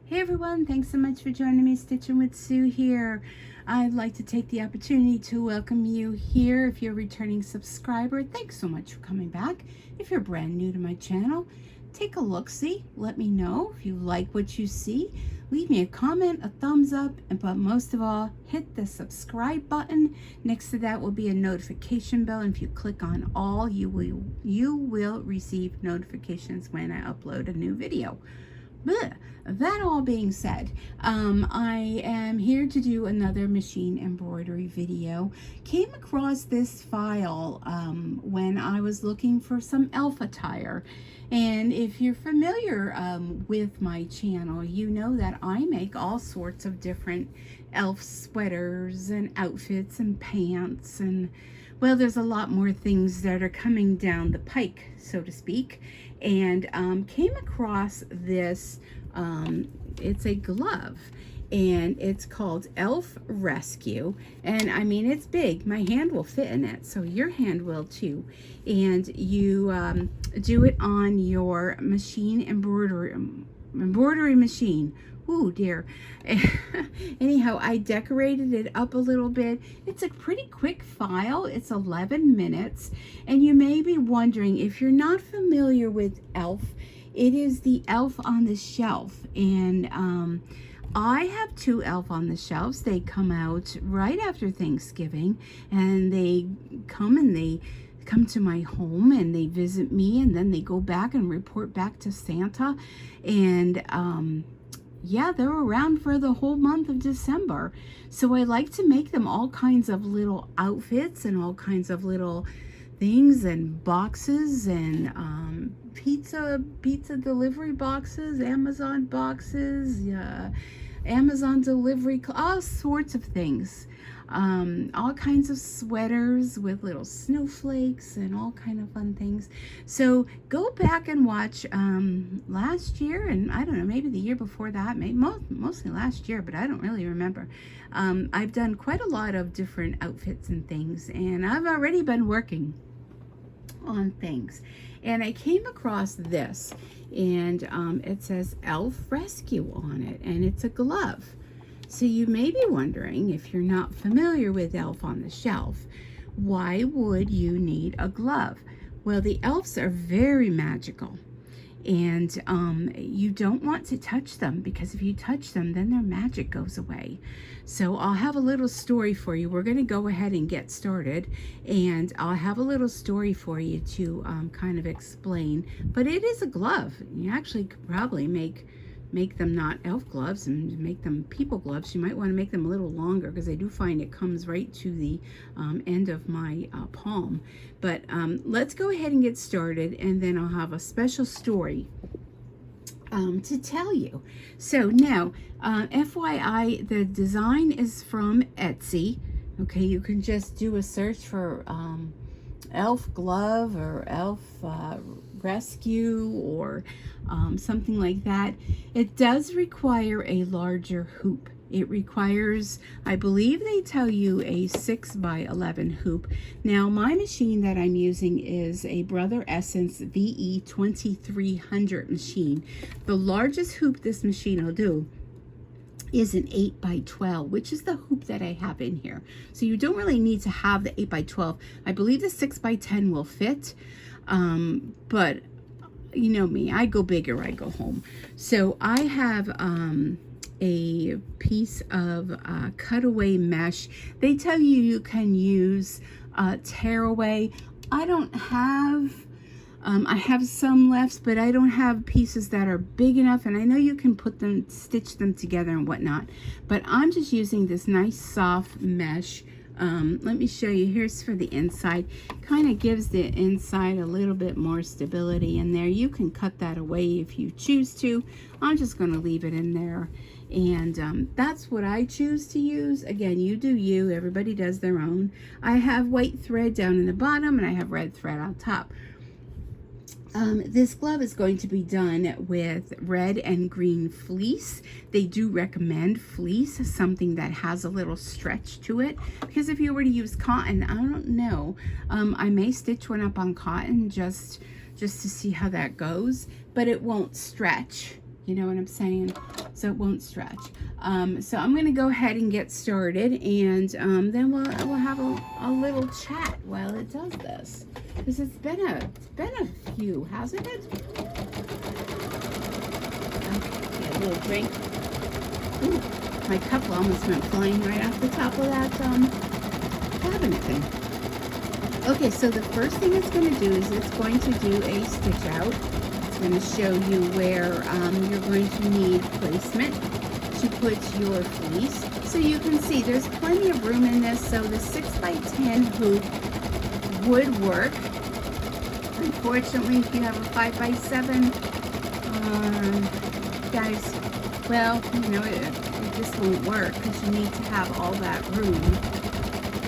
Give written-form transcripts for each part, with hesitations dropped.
Hey everyone, thanks so much for joining me. Stitching with Sue here. I'd like to take the opportunity to welcome you here. If you're a returning subscriber, thanks so much for coming back. If you're brand new to my channel, take a look-see. Let me know if you like what you see. Leave me a comment, a thumbs up, but most of all, hit the subscribe button. Next to that will be a notification bell, and if you click on all, you will receive notifications when I upload a new video. Blech. That all being said, I am here to do another machine embroidery video. Came across this file when I was looking for some elf attire. And if you're familiar with my channel, you know that I make all sorts of different elf sweaters and outfits and pants, and well, there's a lot more things that are coming down the pike, so to speak. And came across this, it's a glove, and it's called Elf Rescue. And I mean, it's big. My hand will fit in it, so your hand will too. And you do it on your machine embroidery machine. Ooh, dear. Anyhow, I decorated it up a little bit. It's a pretty quick file. It's 11 minutes. And you may be wondering, if you're not familiar with Elf, it is the Elf on the Shelf. And I have two Elf on the Shelves. They come out right after Thanksgiving, and they come to my home and they visit me, and then they go back and report back to Santa. And yeah, they're around for the whole month of December. So I like to make them all kinds of little outfits and all kinds of little things and boxes and pizza delivery boxes, Amazon boxes, Amazon delivery, all sorts of things. All kinds of sweaters with little snowflakes and all kind of fun things. So go back and watch last year, and I don't know, maybe the year before that, maybe mostly last year, but I don't really remember. I've done quite a lot of different outfits and things, and I've already been working on things. And I came across this, and it says Elf Rescue on it, and it's a glove. So you may be wondering, if you're not familiar with Elf on the Shelf, why would you need a glove? Well, the elves are very magical, and you don't want to touch them, because if you touch them, then their magic goes away. So I'll have a little story for you. We're going to go ahead and get started, and I'll have a little story for you to kind of explain. But it is a glove. You actually could probably make them not elf gloves and make them people gloves. You might want to make them a little longer, because I do find it comes right to the end of my palm. But let's go ahead and get started, and then I'll have a special story to tell you. So now, FYI, the design is from Etsy. Okay, you can just do a search for elf glove or elf rescue or something like that. It does require a larger hoop. It requires, I believe they tell you, a 6x11 hoop. Now, my machine that I'm using is a Brother Essence VE 2300 machine. The largest hoop this machine will do is an 8x12, which is the hoop that I have in here. So you don't really need to have the 8x12. I believe the 6x10 will fit, but you know me, I go big or I go home. So I have a piece of cutaway mesh. They tell you you can use tearaway. I don't have, I have some left, but I don't have pieces that are big enough, and I know you can put them, stitch them together and whatnot, but I'm just using this nice soft mesh. Let me show you. Here's for the inside. Kind of gives the inside a little bit more stability in there. You can cut that away if you choose to. I'm just going to leave it in there, and that's what I choose to use. Again, you do you. Everybody does their own. I have white thread down in the bottom, and I have red thread on top. This glove is going to be done with red and green fleece. They do recommend fleece, something that has a little stretch to it, because if you were to use cotton, I don't know, I may stitch one up on cotton just to see how that goes, but it won't stretch. You know what I'm saying? so it won't stretch. So I'm going to go ahead and get started, and then we'll have a little chat while it does this, because it's been a few, hasn't it? Okay, get a little drink. Ooh, my cup almost went flying right off the top of that cabinet thing. Okay, so the first thing it's going to do is it's going to do a stitch out. It's going to show you where you're going to need placement to put your fleece. So you can see there's plenty of room in this, so the 6x10 hoop would work. Unfortunately, if you have a 5x7, guys, well, you know, it just won't work because you need to have all that room.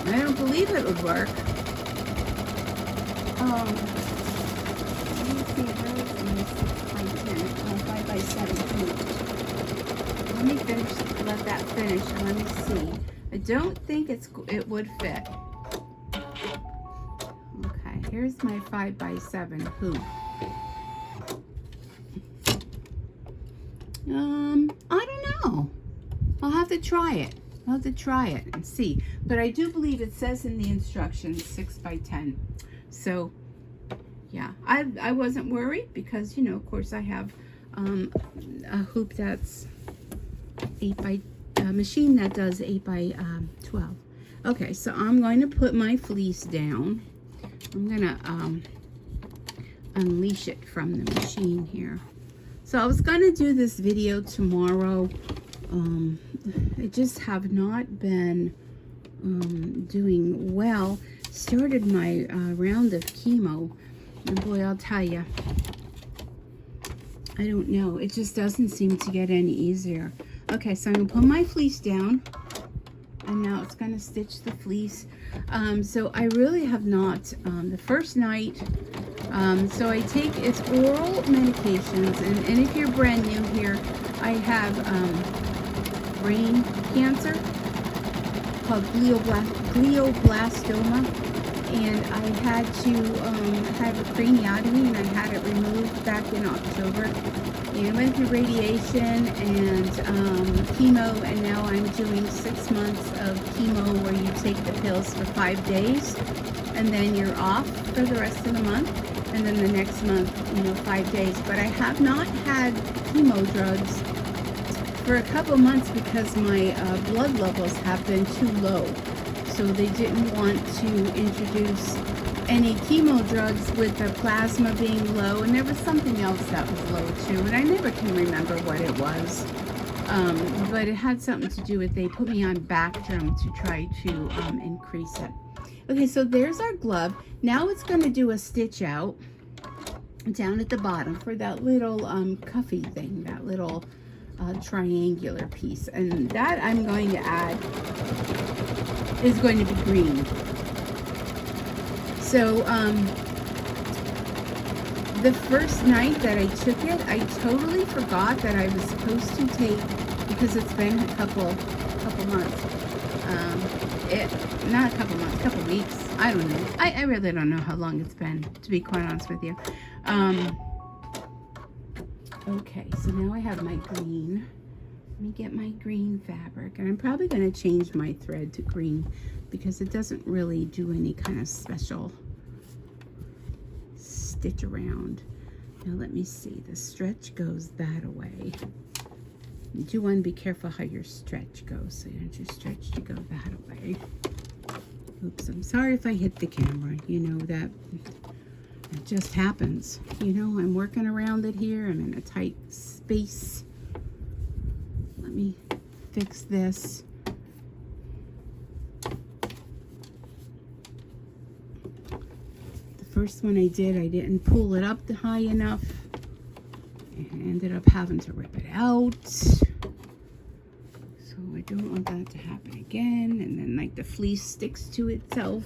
I don't believe it would work. Let me see, where is the 6x10? 5x7 hoop. Let me finish, let that finish, and let me see. I don't think it would fit. Okay, here's my 5x7 hoop. I don't know. I'll have to try it. I'll have to try it and see. But I do believe it says in the instructions 6x10. So, yeah, I wasn't worried because, you know, of course I have a hoop that's a machine that does 8x12. Okay, so I'm going to put my fleece down. I'm going to unleash it from the machine here. So I was going to do this video tomorrow. I just have not been doing well. Started my round of chemo, and boy, I'll tell you, I don't know, it just doesn't seem to get any easier. Okay, so I'm gonna put my fleece down, and now it's gonna stitch the fleece. So I really have not, the first night, so I take, it's oral medications, and if you're brand new here, I have brain cancer called glioblastoma, and I had to have a craniotomy, and I had it removed back in October, and I went through radiation and chemo, and now I'm doing 6 months of chemo where you take the pills for 5 days, and then you're off for the rest of the month, and then the next month, you know, 5 days. But I have not had chemo drugs for a couple months because my blood levels have been too low. So they didn't want to introduce any chemo drugs with the plasma being low, and there was something else that was low too, and I never can remember what it was. But it had something to do with, they put me on Bactrim to try to increase it. Okay, so there's our glove. Now it's going to do a stitch out down at the bottom for that little cuffy thing, that little triangular piece, and that I'm going to add is going to be green. So the first night that I took it, I totally forgot that I was supposed to take, because it's been a couple months, not a couple months, couple weeks, I don't know, I really don't know how long it's been, to be quite honest with you. Okay, so now I have my green. Let me get my green fabric, and I'm probably going to change my thread to green because it doesn't really do any kind of special stitch around. Now let me see, the stretch goes that way. You do want to be careful how your stretch goes, so you don't just stretch to go that way. Oops, I'm sorry if I hit the camera, you know that it just happens. You know, I'm working around it here. I'm in a tight space. Let me fix this. The first one I did, I didn't pull it up high enough. And I ended up having to rip it out. So I don't want that to happen again. And then like the fleece sticks to itself.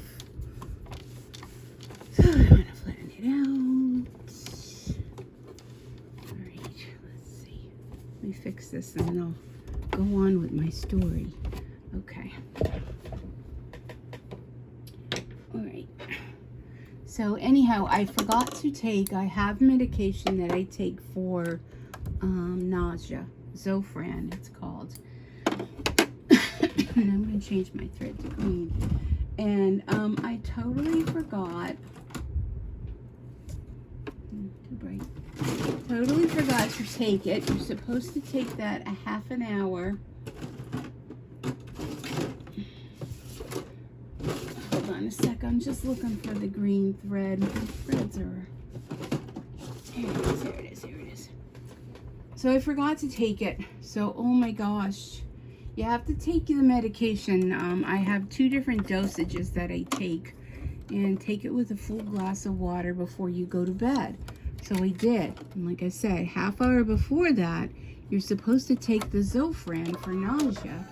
So I'm going to flatten it out. Alright, let's see. Let me fix this and then I'll go on with my story. Okay. Alright. So anyhow, I forgot to take, I have medication that I take for nausea. Zofran, it's called. And I'm going to change my thread to green. And I totally forgot. Too bright. Totally forgot to take it. You're supposed to take that a half an hour. Hold on a sec. I'm just looking for the green thread. The threads are... Here it is, here it is, here it is. So I forgot to take it. So, oh my gosh. You have to take the medication. I have 2 different dosages that I take. And take it with a full glass of water before you go to bed. So I did. And like I said, half hour before that, you're supposed to take the Zofran for nausea,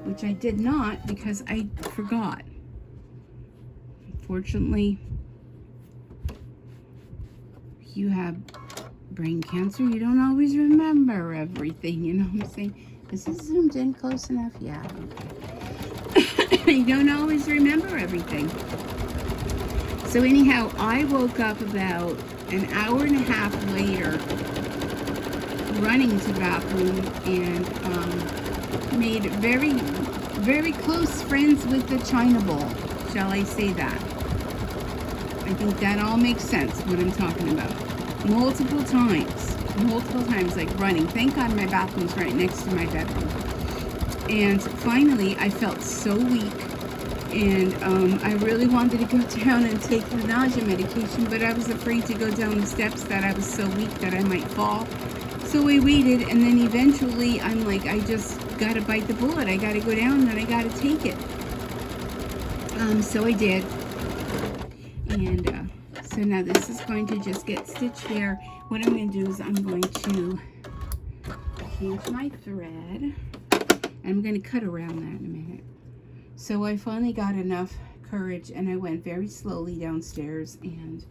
which I did not because I forgot. Unfortunately, you have brain cancer. You don't always remember everything, you know what I'm saying? Is this zoomed in close enough? Yeah, okay. You don't always remember everything. So anyhow, I woke up about an hour and a half later, running to the bathroom, and made very, very close friends with the China bowl. Shall I say that? I think that all makes sense, what I'm talking about. Multiple times, like running. Thank God my bathroom's right next to my bedroom. And finally, I felt so weak. And I really wanted to go down and take the nausea medication, but I was afraid to go down the steps, that I was so weak that I might fall. So I waited, and then eventually I'm like, I just got to bite the bullet. I got to go down and I got to take it. So I did. And so now this is going to just get stitched there. What I'm going to do is I'm going to change my thread. I'm going to cut around that in a minute. So I finally got enough courage, and I went very slowly downstairs, and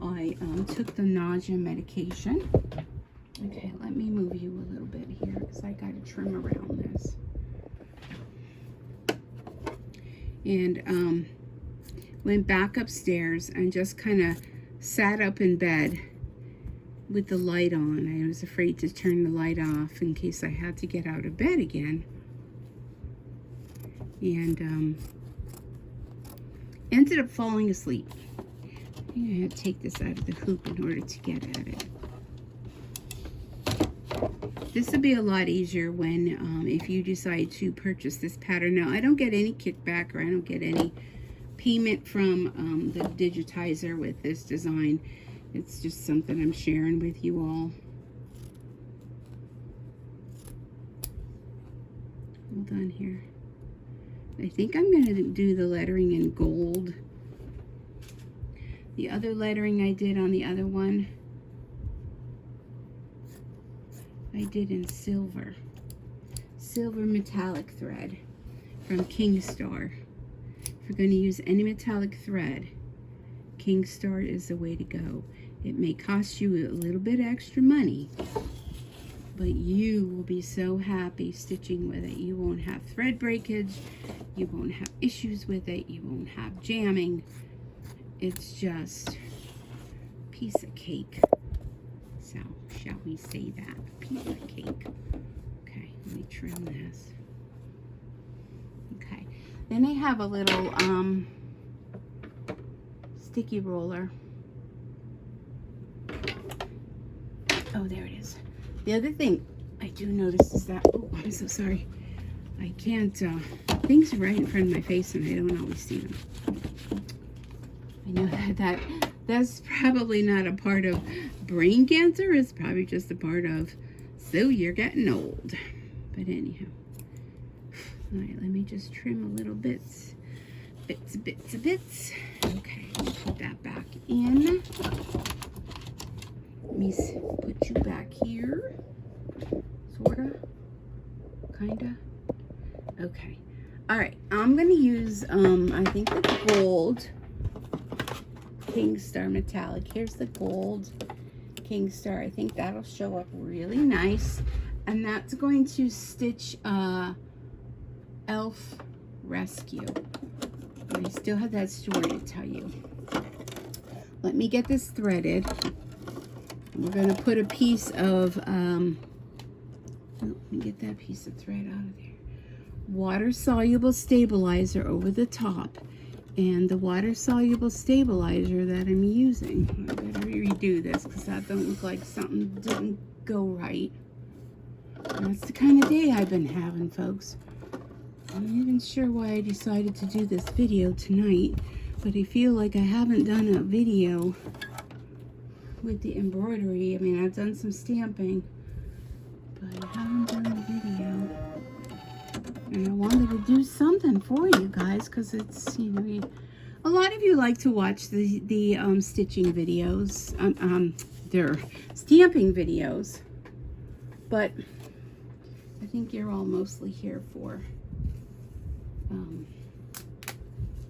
I took the nausea medication. Okay, let me move you a little bit here because I got to trim around this. And went back upstairs and just kind of sat up in bed with the light on. I was afraid to turn the light off in case I had to get out of bed again. And ended up falling asleep. I think I had to take this out of the hoop in order to get at it. This will be a lot easier when, if you decide to purchase this pattern. Now, I don't get any kickback, or I don't get any payment from the digitizer with this design. It's just something I'm sharing with you all. Hold on here. I think I'm going to do the lettering in gold. The other lettering I did on the other one, I did in silver. Silver metallic thread from Kingstar. If you're going to use any metallic thread, Kingstar is the way to go. It may cost you a little bit extra money, but you will be so happy stitching with it. You won't have thread breakage. You won't have issues with it. You won't have jamming. It's just a piece of cake. So, shall we say that? A piece of cake. Okay, let me trim this. Okay. Then I have a little sticky roller. Oh, there it is. The other thing I do notice is that, oh, I'm so sorry. I can't, things are right in front of my face and I don't always see them. I know that's probably not a part of brain cancer. It's probably just a part of, so you're getting old. But anyhow. All right, let me just trim a little bits. Bits. Okay, put that back in. Let me put you back here. Sorta. Kinda. Okay. Alright, I'm going to use, I think the gold Kingstar metallic. Here's the gold Kingstar. I think that'll show up really nice. And that's going to stitch Elf Rescue. I still have that story to tell you. Let me get this threaded. We're going to put a piece of let me get that piece of thread out of there. Water-soluble stabilizer over the top. And the water-soluble stabilizer that I'm using, I better redo this because that don't look like something didn't go right. And that's the kind of day I've been having, folks. I'm not even sure why I decided to do this video tonight, but I feel like I haven't done a video with the embroidery. I mean, I've done some stamping, but I haven't done a video. And I wanted to do something for you guys because it's, you know, a lot of you like to watch the stitching videos, their stamping videos, but I think you're all mostly here for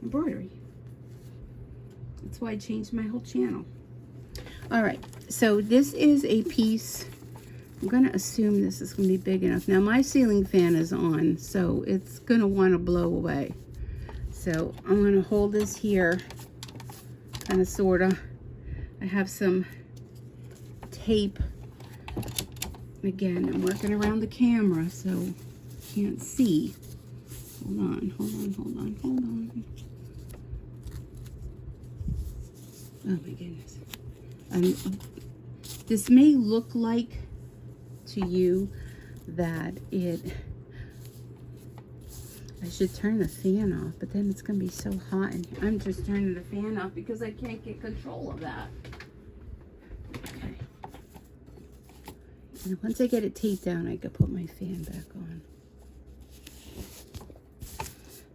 embroidery. That's why I changed my whole channel. All right, so this is a piece. I'm going to assume this is going to be big enough. Now, my ceiling fan is on, so it's going to want to blow away. So I'm going to hold this here, kind of, sort of. I have some tape. Again, I'm working around the camera, so you can't see. Hold on, hold on, hold on, hold on. Oh, my goodness. This may look like to you that I should turn the fan off, but then it's going to be so hot in here. I'm just turning the fan off because I can't get control of that. Okay. And once I get it taped down, I can put my fan back on.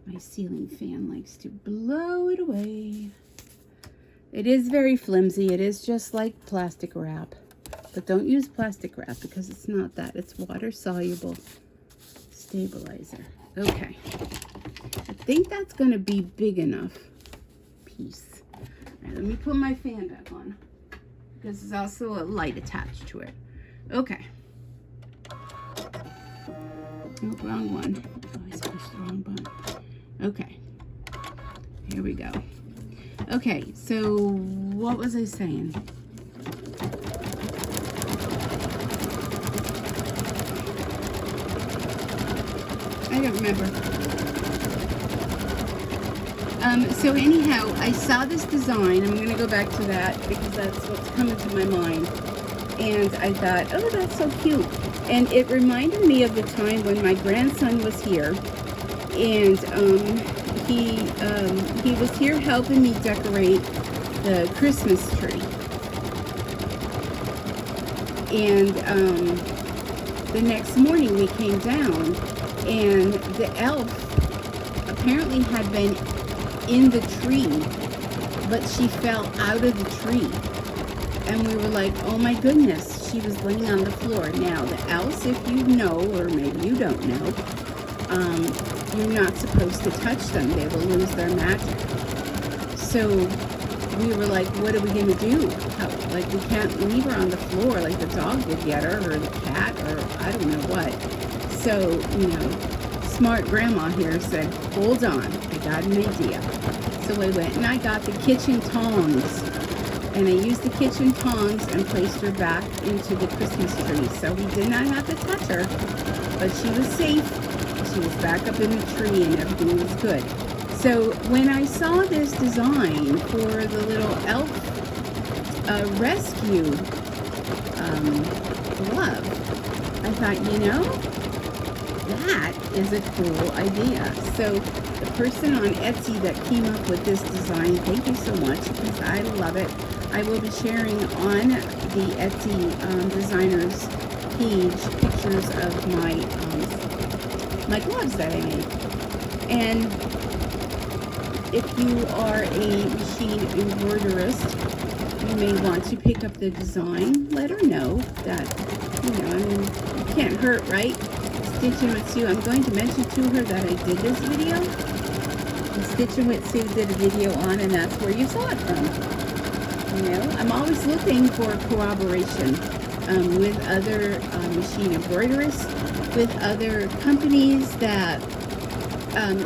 My ceiling fan likes to blow it away. It is very flimsy. It is just like plastic wrap. But don't use plastic wrap because it's not that. It's water-soluble stabilizer. Okay. I think that's going to be big enough piece. All right, let me put my fan back on because there's also a light attached to it. Okay. Oh, wrong one. Oh, I pushed the wrong button. Okay. Here we go. Okay, so what was I saying? I don't remember. So anyhow, I saw this design. I'm going to go back to that because that's what's coming to my mind. And I thought, oh, that's so cute. And it reminded me of the time when my grandson was here. And he was here helping me decorate the Christmas tree. And the next morning we came down, and the elf apparently had been in the tree, but she fell out of the tree. And we were like, oh my goodness, she was laying on the floor. Now, the elves, if you know, or maybe you don't know, you're not supposed to touch them. They will lose their magic. So we were like, what are we going to do? Like, we can't leave her on the floor. Like, the dog would get her, or the cat, or I don't know what. So, you know, smart grandma here said, hold on, I got an idea. So I went and I got the kitchen tongs. And I used the kitchen tongs and placed her back into the Christmas tree. So we did not have to touch her, but she was safe. She was back up in the tree and everything was good. So when I saw this design for the little elf rescue glove, I thought, you know, that is a cool idea. So the person on Etsy that came up with this design, thank you so much, because I love it. I will be sharing on the Etsy designers page pictures of my my gloves that I made. And if you are a machine embroiderist, you may want to pick up the design. Let her know that, you know, I mean, it can't hurt, right? Stitchin with Sue. I'm going to mention to her that I did this video. And Stitchin with Sue did a video on, and that's where you saw it from. You know, I'm always looking for corroboration with other machine embroiderists, with other companies that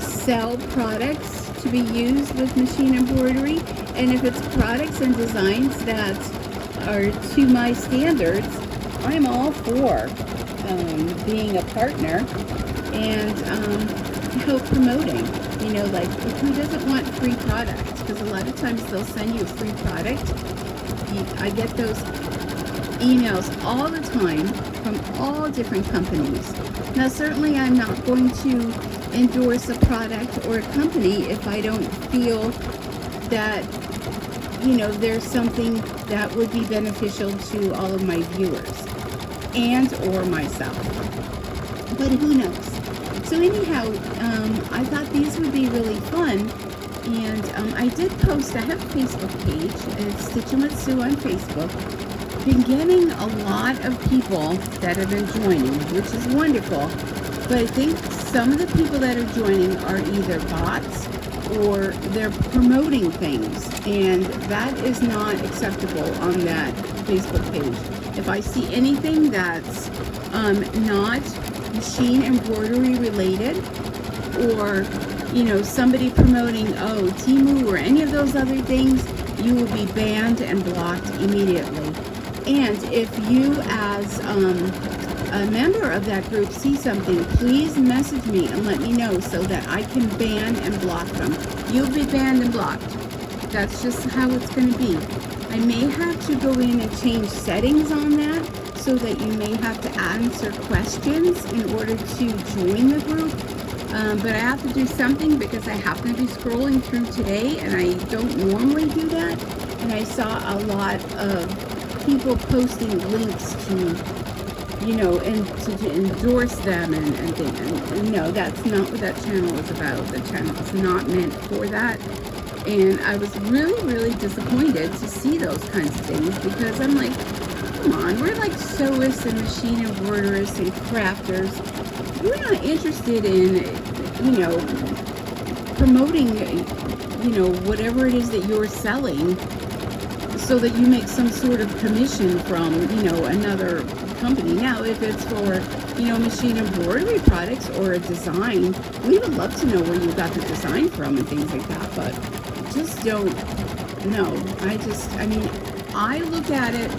sell products to be used with machine embroidery. And if it's products and designs that are to my standards, I'm all for being a partner and help promoting. You know, like, who doesn't want free products? Because a lot of times they'll send you a free product. I get those emails all the time from all different companies. Now, certainly I'm not going to endorse a product or a company if I don't feel that, you know, there's something that would be beneficial to all of my viewers and or myself. But who knows? So anyhow, I thought these would be really fun. And I did post, I have a Facebook page, it's Stitchin with Sue on Facebook. Been getting a lot of people that have been joining, which is wonderful. But I think some of the people that are joining are either bots or they're promoting things. And that is not acceptable on that Facebook page. If I see anything that's not machine embroidery related, or you know, somebody promoting Temu or any of those other things, you will be banned and blocked immediately. And if you as a member of that group see something, please message me and let me know so that I can ban and block them. You'll be banned and blocked. That's just how it's going to be. I may have to go in and change settings on that so that you may have to answer questions in order to join the group. But I have to do something because I happen to be scrolling through today and I don't normally do that. And I saw a lot of people posting links to, you know, and to endorse them and things. And no, that's not what that channel is about. The channel is not meant for that. And I was really, really disappointed to see those kinds of things because I'm like, come on, we're like sewists and machine embroiderists and crafters. We're not interested in, you know, promoting, you know, whatever it is that you're selling so that you make some sort of commission from, you know, another company. Now, if it's for, you know, machine embroidery products or a design, we would love to know where you got the design from and things like that, but just don't, no, I mean, I look at it,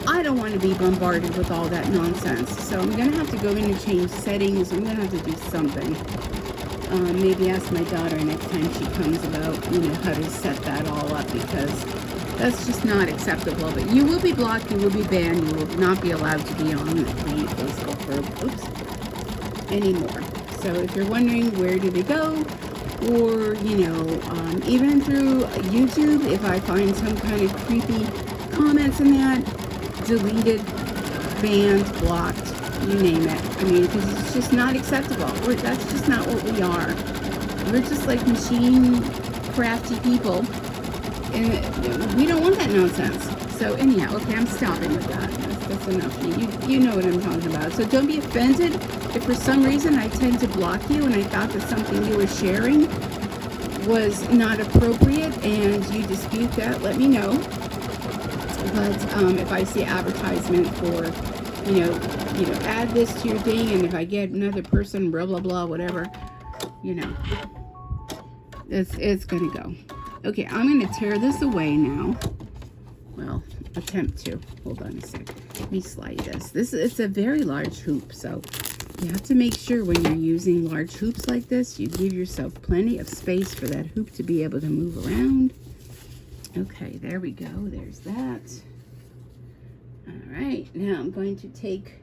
I don't want to be bombarded with all that nonsense. So I'm going to have to go in and change settings. I'm going to have to do something. Maybe ask my daughter next time she comes about, you know, how to set that all up because that's just not acceptable. But you will be blocked, you will be banned, you will not be allowed to be on the Facebook group, anymore. So if you're wondering where do they go, or, you know, even through YouTube, if I find some kind of creepy comments in that, deleted, banned, blocked, you name it. I mean, because it's just not acceptable. That's just not what we are. We're just like machine crafty people, and we don't want that nonsense. So anyhow, okay, I'm stopping with that. That's enough. You know what I'm talking about. So don't be offended if for some reason I tend to block you and I thought that something you were sharing was not appropriate and you dispute that, let me know. But if I see advertisement for, you know, add this to your thing, and if I get another person, blah, blah, blah, whatever, you know, it's going to go. Okay, I'm going to tear this away now. Well, attempt to. Hold on a sec. Let me slide this. It's a very large hoop, so you have to make sure when you're using large hoops like this, you give yourself plenty of space for that hoop to be able to move around. Okay, there we go. There's that. All right, now I'm going to take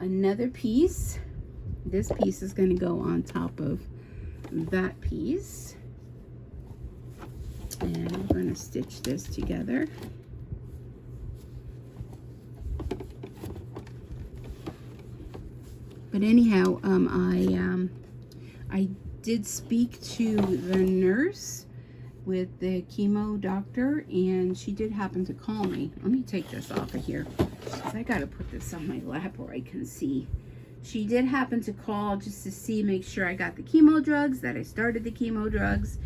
another piece. This piece is going to go on top of that piece. And I'm going to stitch this together. But anyhow, I did speak to the nurse with the chemo doctor, and she did happen to call me. Let me take this off of here, because I got to put this on my lap where I can see. She did happen to call just to see, make sure I got the chemo drugs, that I started the chemo drugs,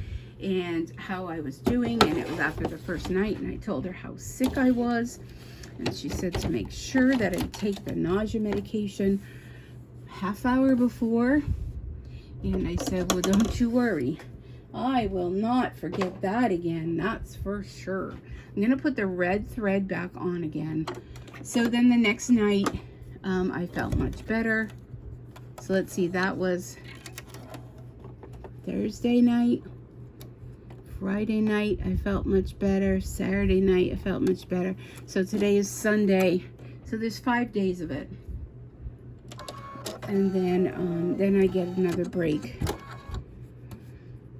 and how I was doing. And it was after the first night, and I told her how sick I was, and she said to make sure that I take the nausea medication half hour before. And I said, well, don't you worry, I will not forget that again, that's for sure. I'm going to put the red thread back on again. So then the next night, I felt much better. So let's see, that was Thursday night. Friday night, I felt much better. Saturday night, I felt much better. So today is Sunday. So there's 5 days of it. And then I get another break.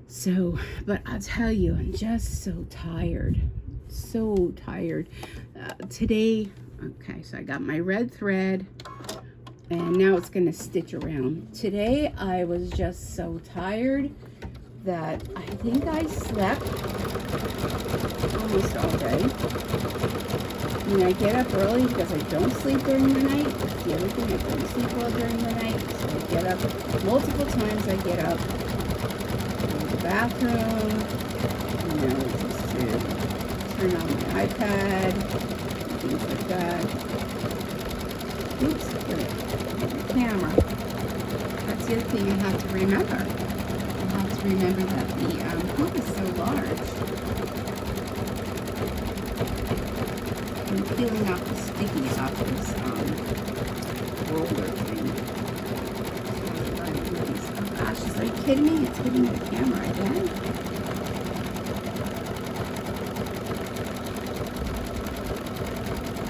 So, but I'll tell you, I'm just so tired. So tired. Today, okay, so I got my red thread. And now it's going to stitch around. Today, I was just so tired that I think I slept almost all day. I mean, I get up early because I don't sleep during the night. That's the other thing, I don't sleep well during the night. So I get up multiple times. I get up, go to the bathroom, you know, just to turn on my iPad, things like that. Oops, the camera. That's the other thing I have to remember. Remember that the hoop is so large. I'm peeling off the sticky off this roller thing. Oh gosh, are you kidding me? It's hitting the camera again.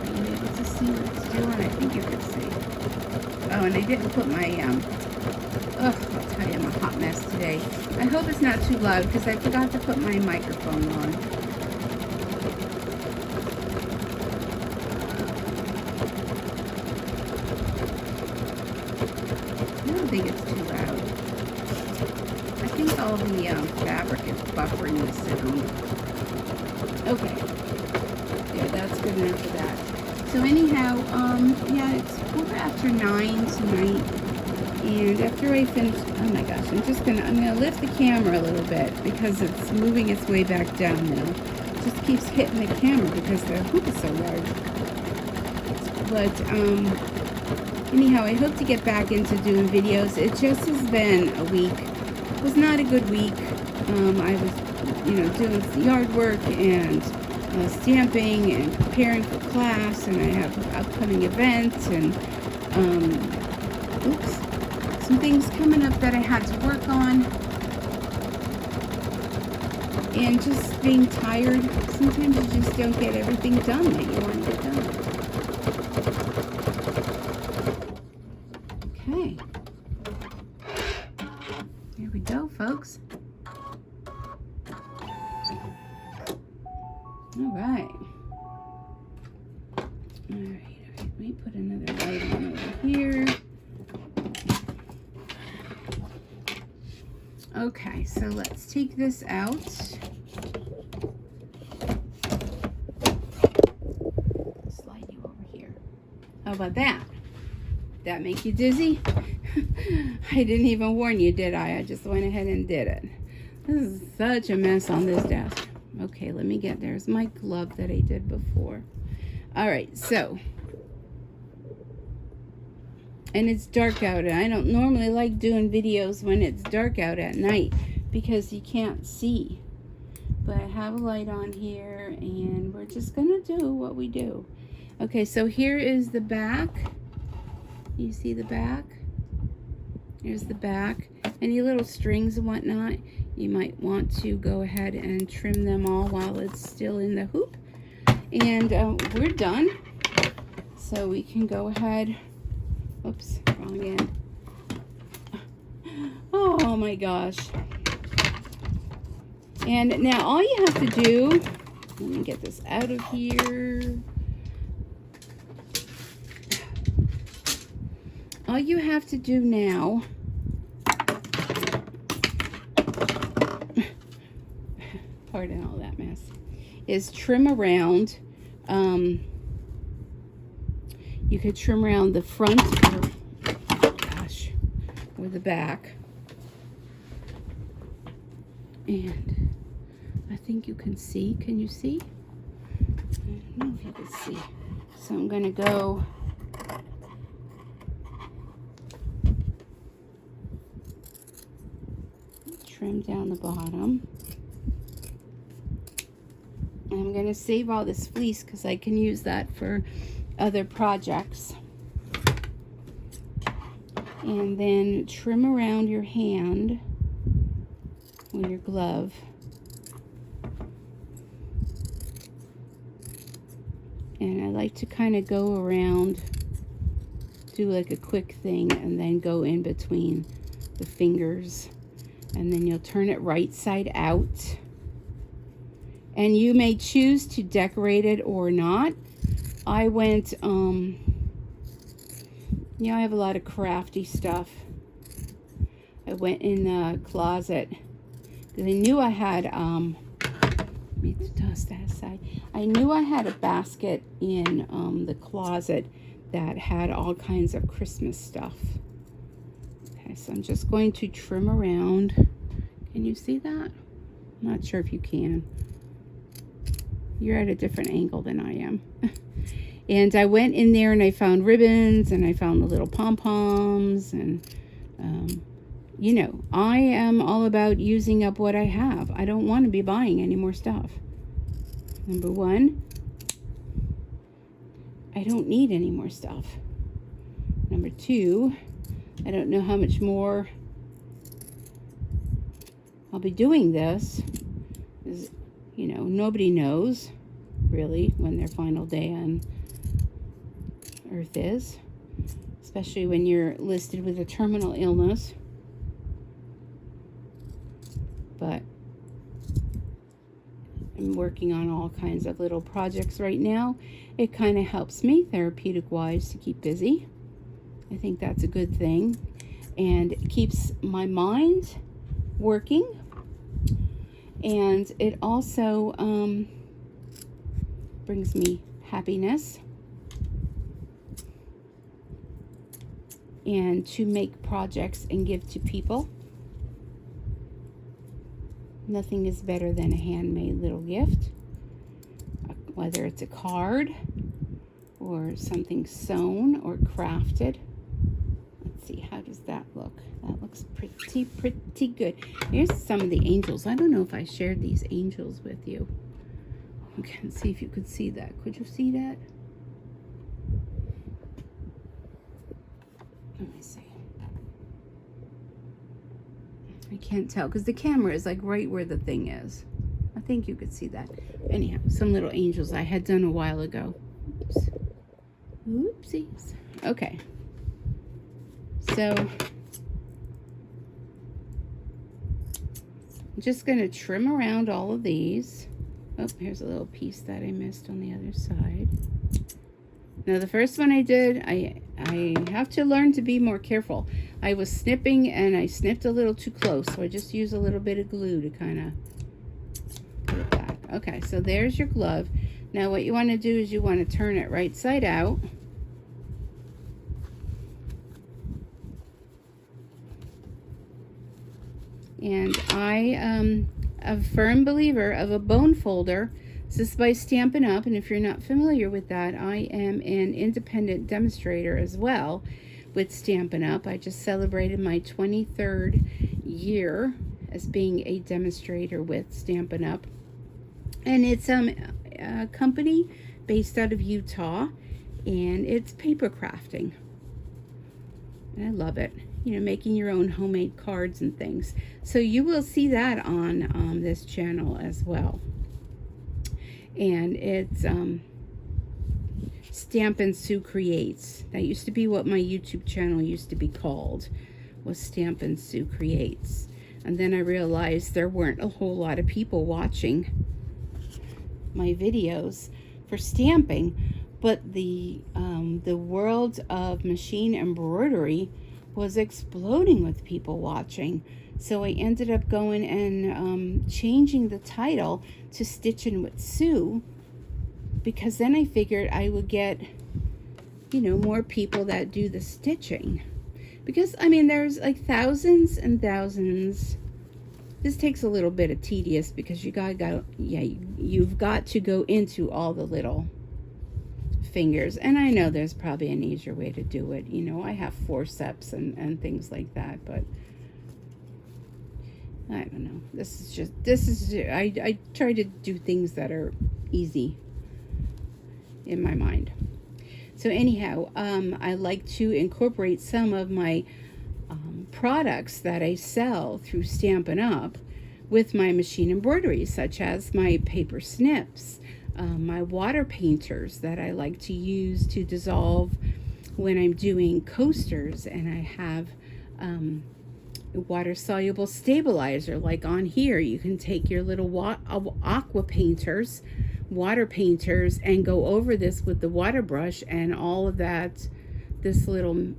Are you able to see what it's doing? I think you can see. Oh, and I didn't put my I'll tell you, I'm a hot mess today. I hope it's not too loud because I forgot to put my microphone on. I don't think it's too loud. I think all the fabric is buffering the sound. Okay. Yeah, that's good enough for that. So anyhow, yeah, it's 9:15 tonight. And after I finish, oh my gosh, I'm gonna lift the camera a little bit because it's moving its way back down now. It just keeps hitting the camera because the hoop is so large. But anyhow, I hope to get back into doing videos. It just has been a week. It was not a good week. I was, you know, doing yard work and stamping and preparing for class, and I have upcoming events and some things coming up that I had to work on, and just being tired. Sometimes you just don't get everything done that you want to get done. Okay, here we go, folks. All right. Let me put another light on over here. Okay, so let's take this out. Slide you over here. How about that? That make you dizzy? I didn't even warn you, did I? I just went ahead and did it. This is such a mess on this desk. Okay, let me get, there's my glove that I did before. All right, so, and it's dark out, and I don't normally like doing videos when it's dark out at night because you can't see. But I have a light on here, and we're just gonna do what we do. Okay, so here is the back. You see the back? Here's the back. Any little strings and whatnot, you might want to go ahead and trim them all while it's still in the hoop. And we're done. So we can go ahead. Oops, wrong end. Oh my gosh. And now all you have to do, let me get this out of here. All you have to do now, pardon all that mess, is trim around. You could trim around the front or the back. And I think you can see. Can you see? I don't know if you can see. So I'm going to go trim down the bottom. And I'm going to save all this fleece because I can use that for other projects. and then trim around your hand with your glove. And I like to kind of go around, do like a quick thing, and then go in between the fingers. And then you'll turn it right side out. And you may choose to decorate it or not. I went, I have a lot of crafty stuff. I went in the closet because I knew I had, let me toss that aside. I knew I had a basket in the closet that had all kinds of Christmas stuff. Okay, so I'm just going to trim around. Can you see that? I'm not sure if you can. You're at a different angle than I am. And I went in there and I found ribbons and I found the little pom-poms and, you know, I am all about using up what I have. I don't want to be buying any more stuff. Number one, I don't need any more stuff. Number two, I don't know how much more I'll be doing this. You know, nobody knows really when their final day on Earth is, especially when you're listed with a terminal illness. But I'm working on all kinds of little projects right now. It kind of helps me therapeutic wise to keep busy. I think that's a good thing, and it keeps my mind working, and it also brings me happiness. And to make projects and give to people. Nothing is better than a handmade little gift, whether it's a card or something sewn or crafted. Let's see, how does that look? That looks pretty good. Here's some of the angels. I don't know if I shared these angels with you. Okay, let's see if you could see that. Could you see that? Let me see. I can't tell because the camera is like right where the thing is. I think you could see that. Anyhow, some little angels I had done a while ago. Oops. Oopsies. Okay. So I'm just going to trim around all of these. Oh, here's a little piece that I missed on the other side. Now the first one I did, I have to learn to be more careful. I was snipping and I snipped a little too close, so I just used a little bit of glue to kind of put it back. Okay, so there's your glove. Now what you want to do is you want to turn it right side out. And I am a firm believer of a bone folder. This is by Stampin' Up! And if you're not familiar with that, I am an independent demonstrator as well with Stampin' Up! I just celebrated my 23rd year as being a demonstrator with Stampin' Up! And it's a company based out of Utah, and it's paper crafting. And I love it. You know, making your own homemade cards and things. So you will see that on this channel as well. And it's Stampin' Sue Creates. That used to be what my YouTube channel used to be called, was Stampin' Sue Creates. And then I realized there weren't a whole lot of people watching my videos for stamping, but the world of machine embroidery was exploding with people watching. So I ended up going and changing the title to Stitchin' with Sue, because then I figured I would get, you know, more people that do the stitching. Because, I mean, there's like thousands and thousands. This takes a little bit of tedious because you gotta go, yeah, you've got to go into all the little fingers. And I know there's probably an easier way to do it. You know, I have forceps and things like that, but I don't know. I try to do things that are easy in my mind. So anyhow, I like to incorporate some of my products that I sell through Stampin' Up! With my machine embroidery, such as my paper snips, my water painters that I like to use to dissolve when I'm doing coasters, and I have water soluble stabilizer like on here. You can take your little aqua painters, water painters, and go over this with the water brush, and all of that, this little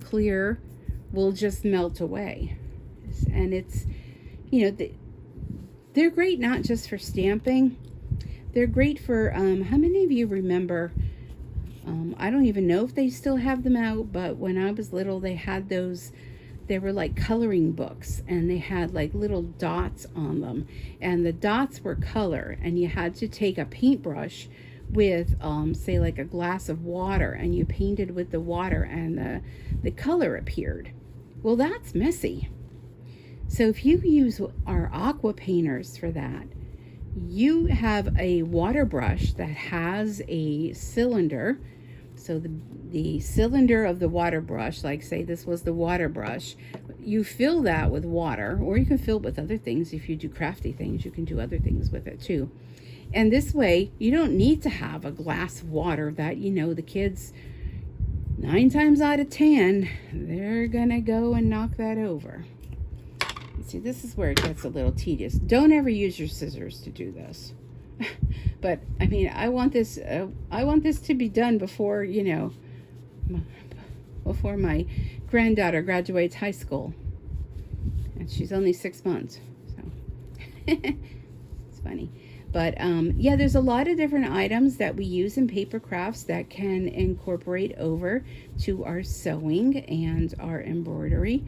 clear will just melt away. And it's, you know, they're great not just for stamping. They're great for, how many of you remember, I don't even know if they still have them out, but when I was little, they had those, they were like coloring books, and they had like little dots on them, and the dots were color, and you had to take a paintbrush with, say like a glass of water, and you painted with the water, and the color appeared. Well, that's messy. So if you use our aqua painters for that, you have a water brush that has a cylinder. So the cylinder of the water brush, like say this was the water brush, you fill that with water, or you can fill it with other things. If you do crafty things, you can do other things with it too. And this way, you don't need to have a glass of water that, you know, the kids, 9 times out of 10, they're gonna go and knock that over. See, this is where it gets a little tedious. Don't ever use your scissors to do this. But I mean, I want this to be done before, you know, before my granddaughter graduates high school, and she's only 6 months, so it's funny. But yeah, there's a lot of different items that we use in paper crafts that can incorporate over to our sewing and our embroidery.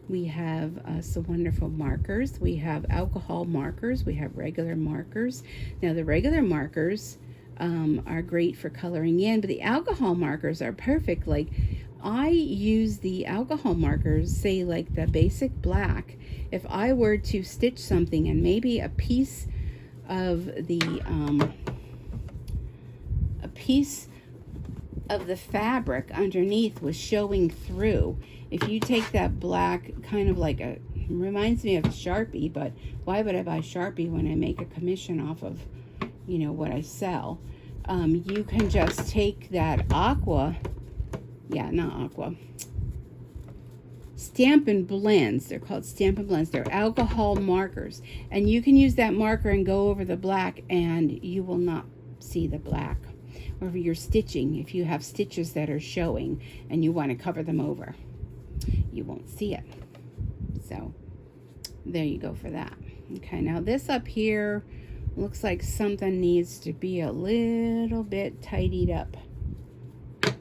We have some wonderful markers. We have alcohol markers. We have regular markers. Now, the regular markers are great for coloring in, but the alcohol markers are perfect. Like, I use the alcohol markers, say like the basic black. If I were to stitch something and maybe a piece of the fabric underneath was showing through, if you take that black, kind of like a, reminds me of Sharpie, but why would I buy Sharpie when I make a commission off of, you know, what I sell? You can just take that Stampin' Blends. They're called Stampin' Blends. They're alcohol markers, and you can use that marker and go over the black, and you will not see the black. Or if you're stitching, if you have stitches that are showing and you want to cover them over, you won't see it. So there you go for that. Okay, now this up here looks like something needs to be a little bit tidied up. Let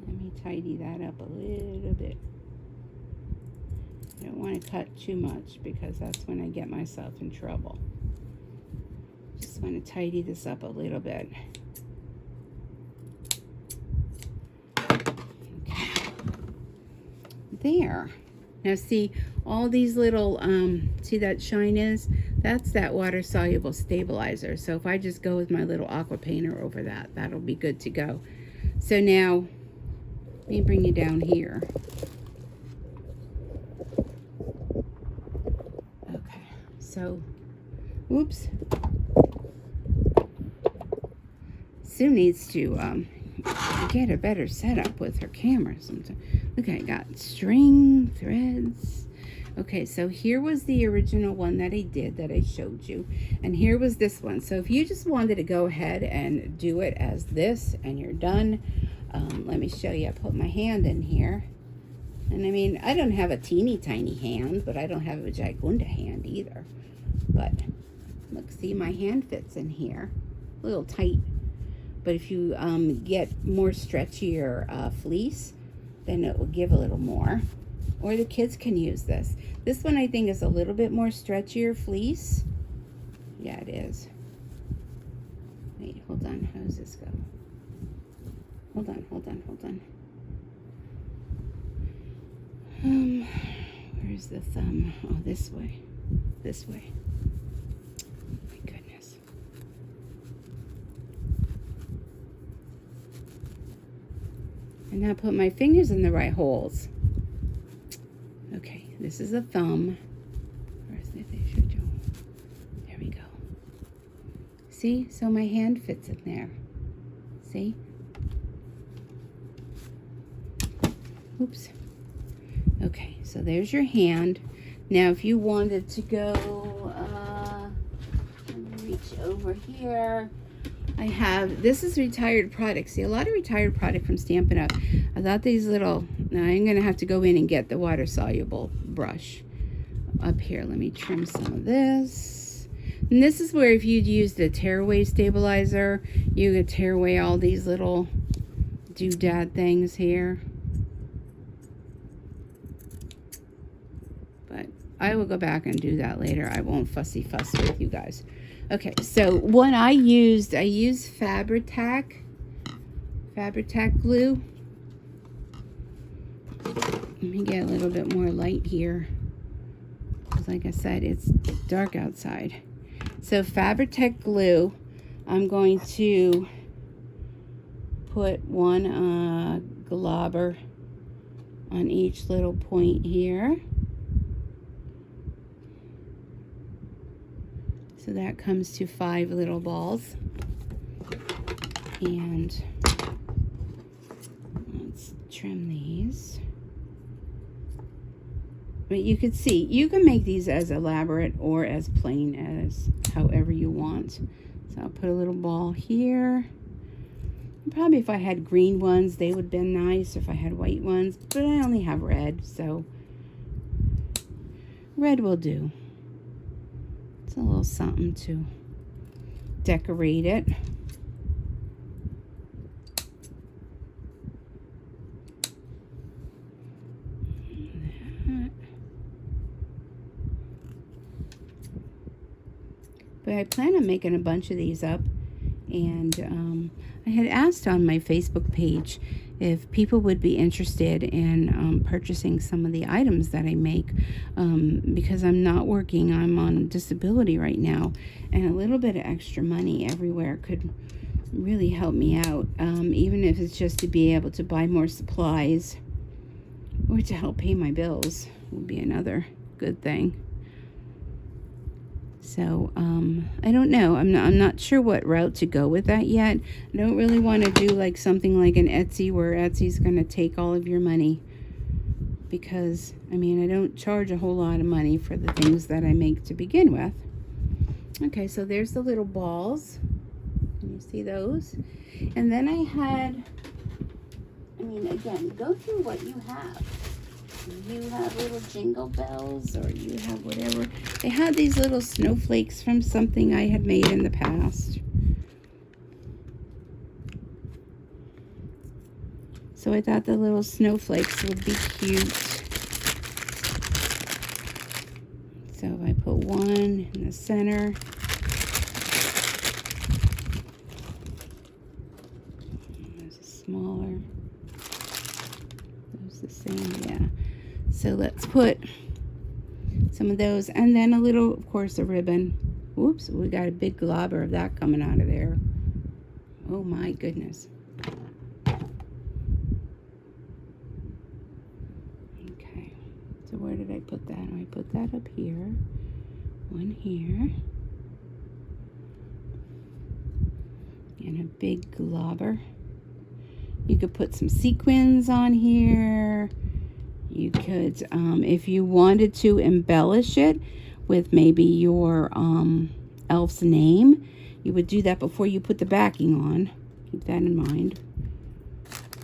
me tidy that up a little bit. I don't want to cut too much because that's when I get myself in trouble. Just want to tidy this up a little bit. There. Now see all these little see that shine is, that's that water soluble stabilizer. So if I just go with my little aqua painter over that, that'll be good to go. So now let me bring you down here. Okay, so oops, Sue needs to get a better setup with her camera sometimes. Look, I got string, threads. Okay, so here was the original one that I did, that I showed you. And here was this one. So if you just wanted to go ahead and do it as this and you're done, let me show you. I put my hand in here. And I mean, I don't have a teeny tiny hand, but I don't have a gigunda hand either. But look, see, my hand fits in here. A little tight. But if you get more stretchier fleece, then it will give a little more. Or the kids can use this. This one I think is a little bit more stretchier fleece. Yeah, it is. Wait, hold on. How does this go? Hold on. Where's the thumb? Oh, this way. This way. My goodness. And now put my fingers in the right holes. Okay, this is a thumb. There we go. See? So my hand fits in there. See? Oops. Okay, so there's your hand. Now if you wanted to go, let me reach over here. I have, this is retired product. See, a lot of retired product from Stampin' Up. I thought these little, now I'm going to have to go in and get the water soluble brush. Up here, let me trim some of this. And this is where if you'd use the tearaway stabilizer, you could tear away all these little doodad things here. But I will go back and do that later. I won't fuss with you guys. Okay, so what I used Fabri-Tac glue. Let me get a little bit more light here, because like I said, it's dark outside. So Fabri-Tac glue, I'm going to put one globber on each little point here. So that comes to 5 little balls. And let's trim these. But you can see, you can make these as elaborate or as plain as however you want. So I'll put a little ball here. Probably if I had green ones, they would have been nice if I had white ones. But I only have red, so red will do. A little something to decorate it. But I plan on making a bunch of these up, and I had asked on my Facebook page if people would be interested in purchasing some of the items that I make, because I'm not working, I'm on disability right now, and a little bit of extra money everywhere could really help me out, even if it's just to be able to buy more supplies or to help pay my bills would be another good thing. So I don't know. I'm not sure what route to go with that yet. I don't really want to do like something like an Etsy where Etsy's going to take all of your money, because I mean, I don't charge a whole lot of money for the things that I make to begin with. Okay, so there's the little balls. Can you see those? And then I had, I mean, again, go through what you have. You have little jingle bells, or you have whatever. They had these little snowflakes from something I had made in the past. So I thought the little snowflakes would be cute. So I put one in the center. There's a smaller. There's the same, yeah. So let's put some of those, and then a little, of course, a ribbon. Oops, we got a big globber of that coming out of there. Oh my goodness. Okay, so where did I put that? I put that up here, one here, and a big globber. You could put some sequins on here. You could, if you wanted to embellish it with maybe your elf's name, you would do that before you put the backing on. Keep that in mind.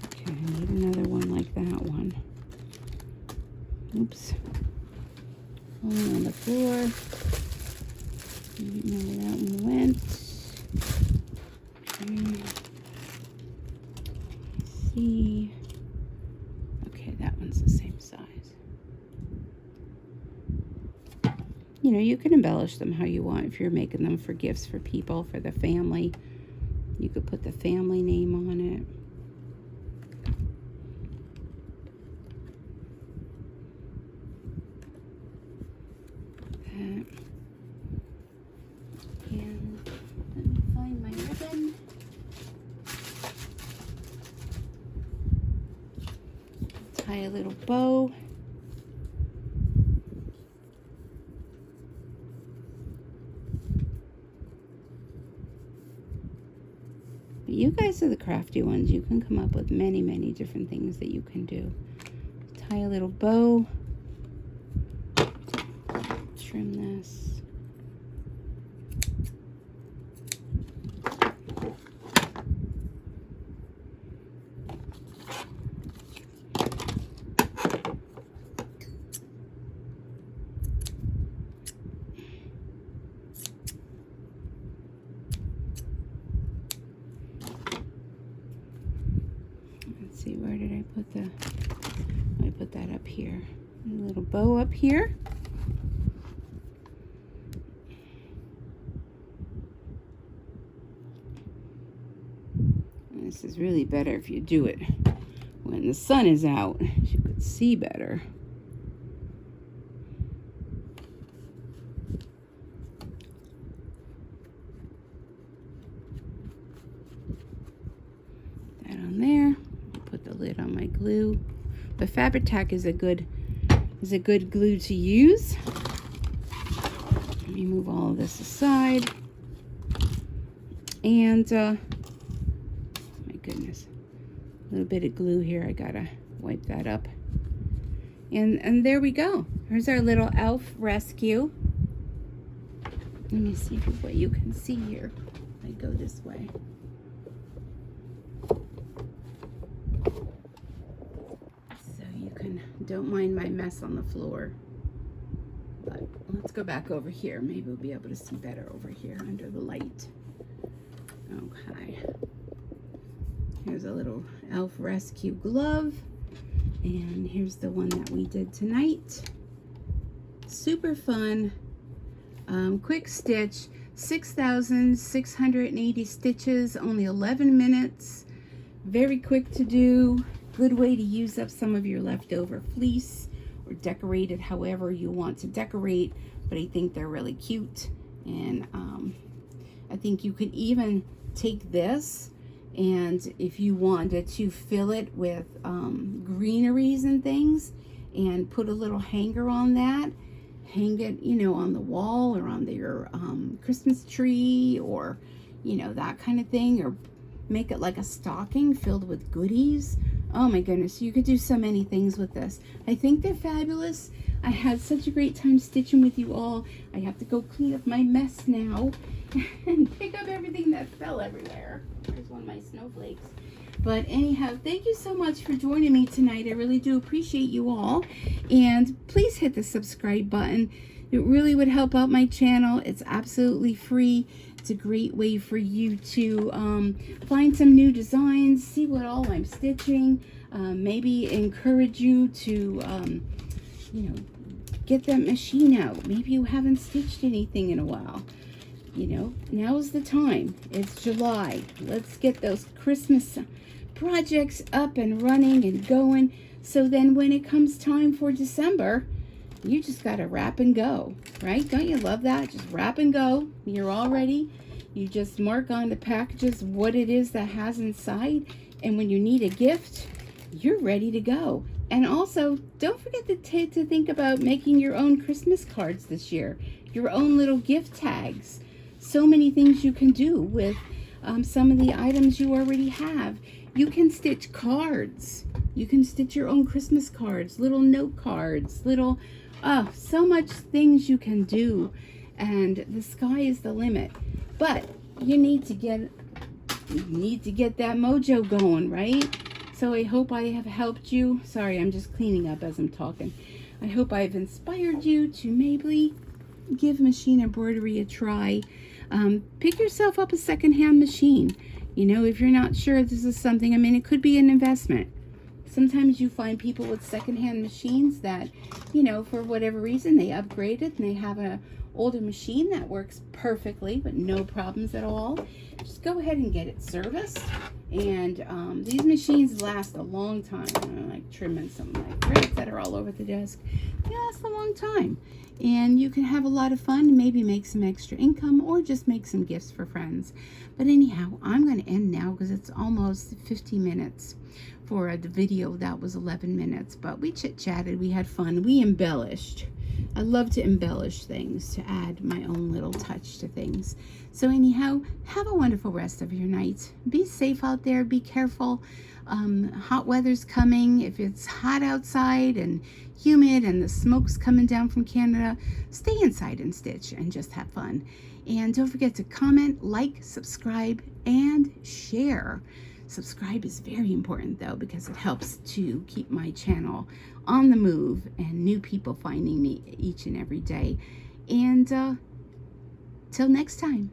Okay, I need another one like that one. Oops. Falling on the floor. I don't know where that one went. Okay. Let's see. Okay, that one's the same size. You know, you can embellish them how you want. If you're making them for gifts for people, for the family, you could put the family name on it. That. And let me find my ribbon. a little bow. But you guys are the crafty ones. You can come up with many, many different things that you can do. Tie a little bow. Trim this. Let's see, where did I put the, I put that up here. A little bow up here. And this is really better if you do it when the sun is out. You could see better. That on there. Put the lid on my glue. The Fabri-Tac is a good glue to use. Let me move all of this aside. And my goodness, a little bit of glue here. I gotta wipe that up. And there we go. Here's our little elf rescue. Let me see what you can see here. I go this way. Don't mind my mess on the floor. But let's go back over here. Maybe we'll be able to see better over here under the light. Okay. Here's a little elf rescue glove. And here's the one that we did tonight. Super fun. Quick stitch. 6,680 stitches. Only 11 minutes. Very quick to do. Good way to use up some of your leftover fleece or decorate it however you want to decorate, but I think they're really cute. And I think you could even take this, and if you wanted to fill it with greeneries and things and put a little hanger on that, hang it, you know, on the wall or on your Christmas tree, or you know, that kind of thing, or make it like a stocking filled with goodies. Oh my goodness, you could do so many things with this. I think they're fabulous. I had such a great time stitching with you all. I have to go clean up my mess now and pick up everything that fell everywhere. There's one of my snowflakes. But anyhow, thank you so much for joining me tonight. I really do appreciate you all. And please hit the subscribe button. It really would help out my channel. It's absolutely free. It's a great way for you to find some new designs, see what all I'm stitching, maybe encourage you to, you know, get that machine out. Maybe you haven't stitched anything in a while. You know, now's the time. It's July. Let's get those Christmas projects up and running and going. So then when it comes time for December, you just got to wrap and go, right? Don't you love that? Just wrap and go. You're all ready. You just mark on the packages what it is that has inside. And when you need a gift, you're ready to go. And also, don't forget to think about making your own Christmas cards this year. Your own little gift tags. So many things you can do with some of the items you already have. You can stitch cards. You can stitch your own Christmas cards, little note cards, little... Oh, so much things you can do, and the sky is the limit. But you need to get that mojo going, right? So I hope I have helped you. Sorry, I'm just cleaning up as I'm talking. I hope I've inspired you to maybe give machine embroidery a try. Pick yourself up a secondhand machine. You know, if you're not sure this is something, I mean, it could be an investment. Sometimes you find people with secondhand machines that, you know, for whatever reason, they upgraded and they have an older machine that works perfectly with no problems at all. Just go ahead and get it serviced. And these machines last a long time. I'm like trimming some of my threads that are all over the desk. It lasts a long time. And you can have a lot of fun, maybe make some extra income, or just make some gifts for friends. But anyhow, I'm going to end now because it's almost 50 minutes for the video. That was 11 minutes. But we chit-chatted, we had fun, we embellished. I love to embellish things, to add my own little touch to things. So anyhow, have a wonderful rest of your night. Be safe out there. Be careful. Hot weather's coming. If it's hot outside and humid and the smoke's coming down from Canada, stay inside and stitch and just have fun. And don't forget to comment, like, subscribe, and share. Subscribe is very important though, because it helps to keep my channel on the move and new people finding me each and every day. And till next time,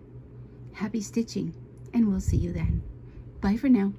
happy stitching, and we'll see you then. Bye for now.